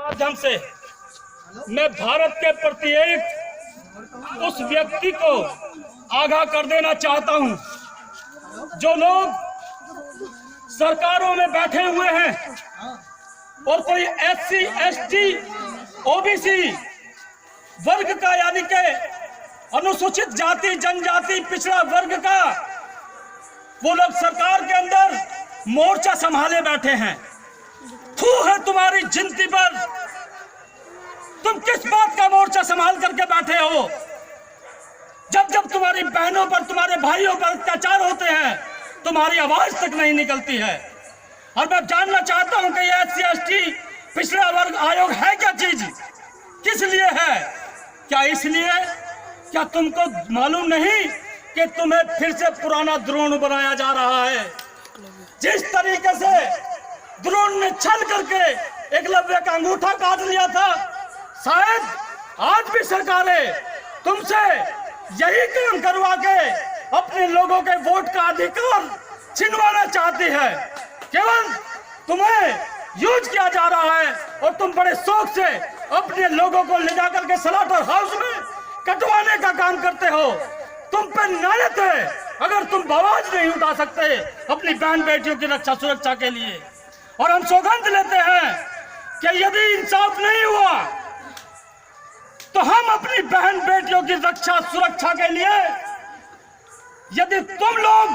माध्यम से मैं भारत के प्रत्येक उस व्यक्ति को आगाह कर देना चाहता हूं जो लोग सरकारों में बैठे हुए हैं और कोई SC, ST, OBC वर्ग का यानी कि अनुसूचित जाति जनजाति पिछड़ा वर्ग का वो लोग सरकार के अंदर मोर्चा संभाले बैठे हैं। थू है तुम्हारी जिंदगी पर। तुम किस बात का मोर्चा संभाल करके बैठे हो? जब जब तुम्हारी बहनों पर तुम्हारे भाइयों पर अत्याचार होते हैं तुम्हारी आवाज तक नहीं निकलती है। और मैं जानना चाहता हूं कि ये SC, ST पिछड़ा वर्ग आयोग है क्या चीज, किस लिए है? क्या इसलिए क्या तुमको मालूम नहीं कि तुम्हें फिर से पुराना द्रोण बनाया जा रहा है? जिस तरीके से द्रोण ने छल करके एकलव्य का अंगूठा काट लिया था, शायद आज भी सरकारें तुमसे यही काम करवा के अपने लोगों के वोट का अधिकार छिनवाना चाहती है। केवल तुम्हें यूज किया जा रहा है और तुम बड़े शौक से अपने लोगों को ले जाकर के स्लॉटर हाउस में कटवाने का काम करते हो। तुम पे नायत है अगर तुम आवाज नहीं उठा सकते अपनी बहन बेटियों की रक्षा सुरक्षा के लिए। और हम सौगंध लेते हैं कि यदि इंसाफ नहीं हुआ तो हम अपनी बहन बेटियों की रक्षा सुरक्षा के लिए, यदि तुम लोग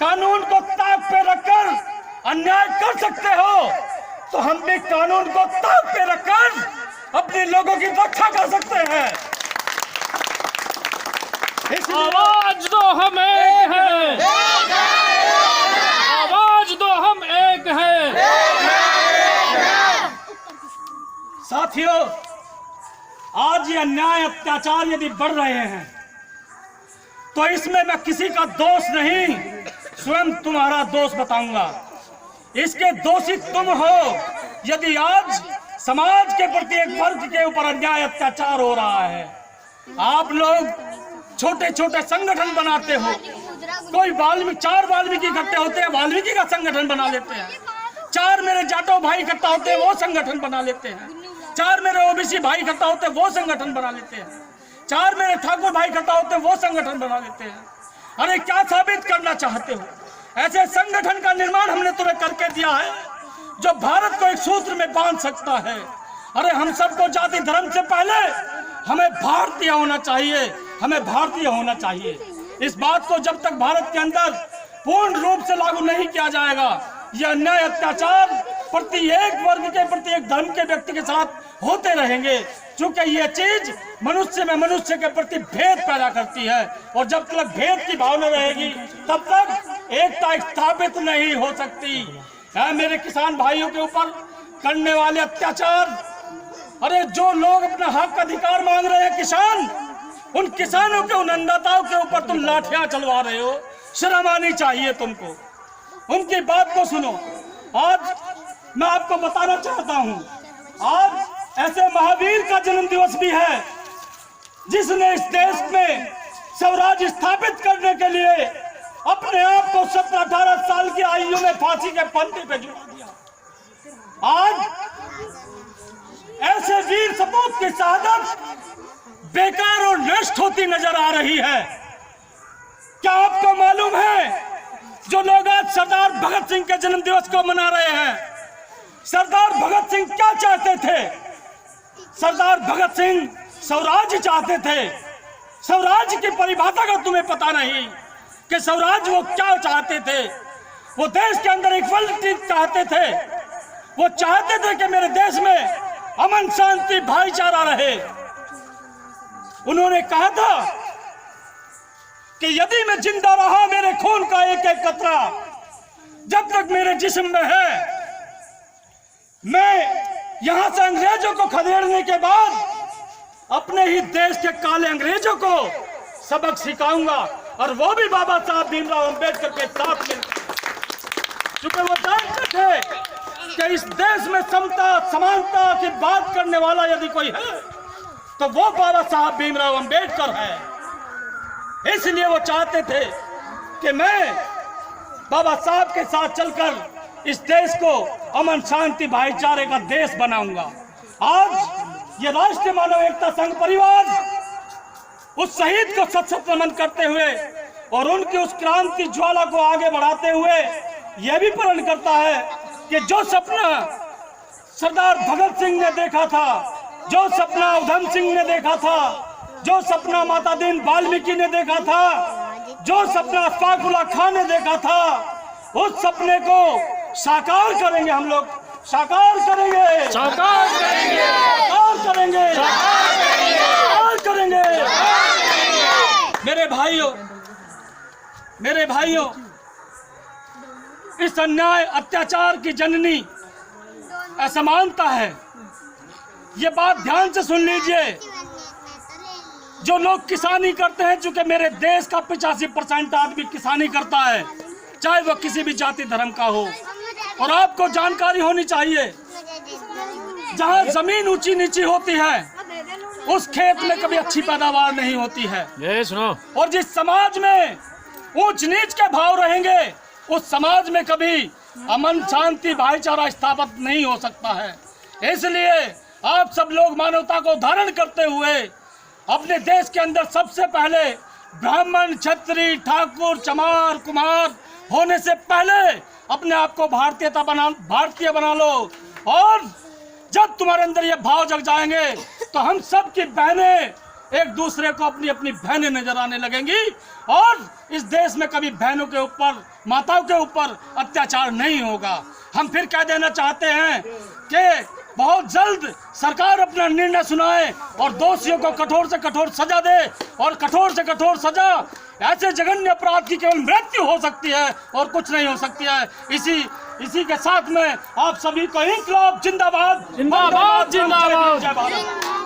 कानून को ताक पे रखकर अन्याय कर सकते हो तो हम भी कानून को ताक पे रखकर अपने लोगों की रक्षा कर सकते हैं। आवाज दो हम एक हैं, आवाज दो हम एक हैं। साथियों, आज ये अन्याय अत्याचार यदि बढ़ रहे हैं तो इसमें मैं किसी का दोष नहीं, स्वयं तुम्हारा दोष बताऊंगा। इसके दोषी तुम हो। यदि आज समाज के प्रति एक वर्ग के ऊपर अन्याय अत्याचार हो रहा है, आप लोग छोटे छोटे संगठन बनाते हो। कोई चार वाल्मीकि इकट्ठे होते हैं, वाल्मीकि का संगठन बना लेते हैं। चार मेरे जाटो भाई इकट्ठा होते हैं, वो संगठन बना लेते हैं। चार मेरे OBC भाई इकट्ठा होते हैं, वो संगठन बना लेते हैं। चार मेरे ठाकुर भाई इकट्ठा होते हैं, वो संगठन बना लेते हैं। अरे क्या साबित करना चाहते हो? ऐसे संगठन का निर्माण हमने तुम्हें करके दिया है जो भारत को एक सूत्र में बांध सकता है। अरे हम सबको जाति धर्म से पहले हमें भारतीय होना चाहिए, हमें भारतीय होना चाहिए। इस बात को जब तक भारत के अंदर पूर्ण रूप से लागू नहीं किया जाएगा, यह अन्याय अत्याचार प्रत्येक वर्ग के प्रत्येक धर्म के व्यक्ति के साथ होते रहेंगे, क्योंकि यह चीज मनुष्य में मनुष्य के प्रति भेद पैदा करती है। और जब तक भेद की भावना रहेगी तब तक एकता स्थापित नहीं हो सकती। मेरे किसान भाइयों के ऊपर करने वाले अत्याचार, अरे जो लोग अपना हक अधिकार मांग रहे हैं किसान, उन किसानों के उन अन्नदाताओं के ऊपर तुम लाठियां चलवा रहे हो। शर्म आनी चाहिए तुमको। उनकी बात को सुनो। आज मैं आपको बताना चाहता हूं, आज ऐसे महावीर का जन्म दिवस भी है जिसने इस देश में स्वराज्य स्थापित करने के लिए अपने आप को 17-18 साल की आयु में फांसी के फंदे पे झुला दिया। आज ऐसे वीर सपूत की शहादत बेकार और नष्ट होती नजर आ रही है। क्या आपको मालूम है जो लोग आज सरदार भगत सिंह के जन्म दिवस को मना रहे हैं, सरदार भगत सिंह क्या चाहते थे? सरदार भगत सिंह स्वराज्य चाहते थे। स्वराज्य की परिभाषा का तुम्हें पता नहीं कि स्वराज्य वो क्या चाहते थे। वो देश के अंदर इक्वलिटी चाहते थे। वो चाहते थे कि मेरे देश में अमन शांति भाईचारा रहे। उन्होंने कहा था कि यदि मैं जिंदा रहा, मेरे खून का एक एक कतरा जब तक मेरे जिस्म में है, मैं यहां से अंग्रेजों को खदेड़ने के बाद अपने ही देश के काले अंग्रेजों को सबक सिखाऊंगा, और वो भी बाबा साहब भीमराव अंबेडकर के साथ मिलकर। चूंकि वो जानते थे कि इस देश में समता समानता की बात करने वाला यदि कोई है तो वो बाबा साहब भीमराव अंबेडकर है। इसलिए वो चाहते थे कि मैं बाबा साहब के साथ चलकर इस देश को अमन शांति भाईचारे का देश बनाऊंगा। आज ये राष्ट्रीय मानव एकता संघ परिवार उस शहीद को सत सत नमन करते हुए और उनकी उस क्रांति ज्वाला को आगे बढ़ाते हुए यह भी प्रण करता है कि जो सपना सरदार भगत सिंह ने देखा था, जो सपना उधम सिंह ने देखा था, जो सपना माता दीन वाल्मीकि ने देखा था, जो सपना अशफाक उल्लाह खान ने देखा था, उस सपने को साकार करेंगे। हम लोग साकार करेंगे, साकार करेंगे, साकार करेंगे, साकार करेंगे। मेरे भाइयों, इस अन्याय अत्याचार की जननी असमानता है। ये बात ध्यान से सुन लीजिए। जो लोग किसानी करते हैं, चूंकि मेरे देश का 85% आदमी किसानी करता है, चाहे वह किसी भी जाति धर्म का हो। और आपको जानकारी होनी चाहिए, जहाँ जमीन ऊंची नीची होती है उस खेत में कभी अच्छी पैदावार नहीं होती है। ये सुनो। और जिस समाज में ऊंच नीच के भाव रहेंगे उस समाज में कभी अमन शांति भाईचारा स्थापित नहीं हो सकता है। इसलिए आप सब लोग मानवता को धारण करते हुए अपने देश के अंदर सबसे पहले ब्राह्मण, क्षत्रिय, ठाकुर, चमार, कुमार होने से पहले अपने आप को भारतीय बना लो। और जब तुम्हारे अंदर ये भाव जग जाएंगे तो हम सब की बहनें एक दूसरे को अपनी अपनी बहनें नजर आने लगेंगी और इस देश में कभी बहनों के ऊपर, माताओं के ऊपर अत्याचार नहीं होगा। हम फिर कह देना चाहते हैं कि बहुत जल्द सरकार अपना निर्णय सुनाए और दोषियों को कठोर से कठोर सजा दे। और कठोर से कठोर सजा, ऐसे जघन्य अपराध की केवल मृत्यु हो सकती है और कुछ नहीं हो सकती है। इसी के साथ में आप सभी को इंकलाब जिंदाबाद, जिंदाबाद, जिंदाबाद। जय भारत।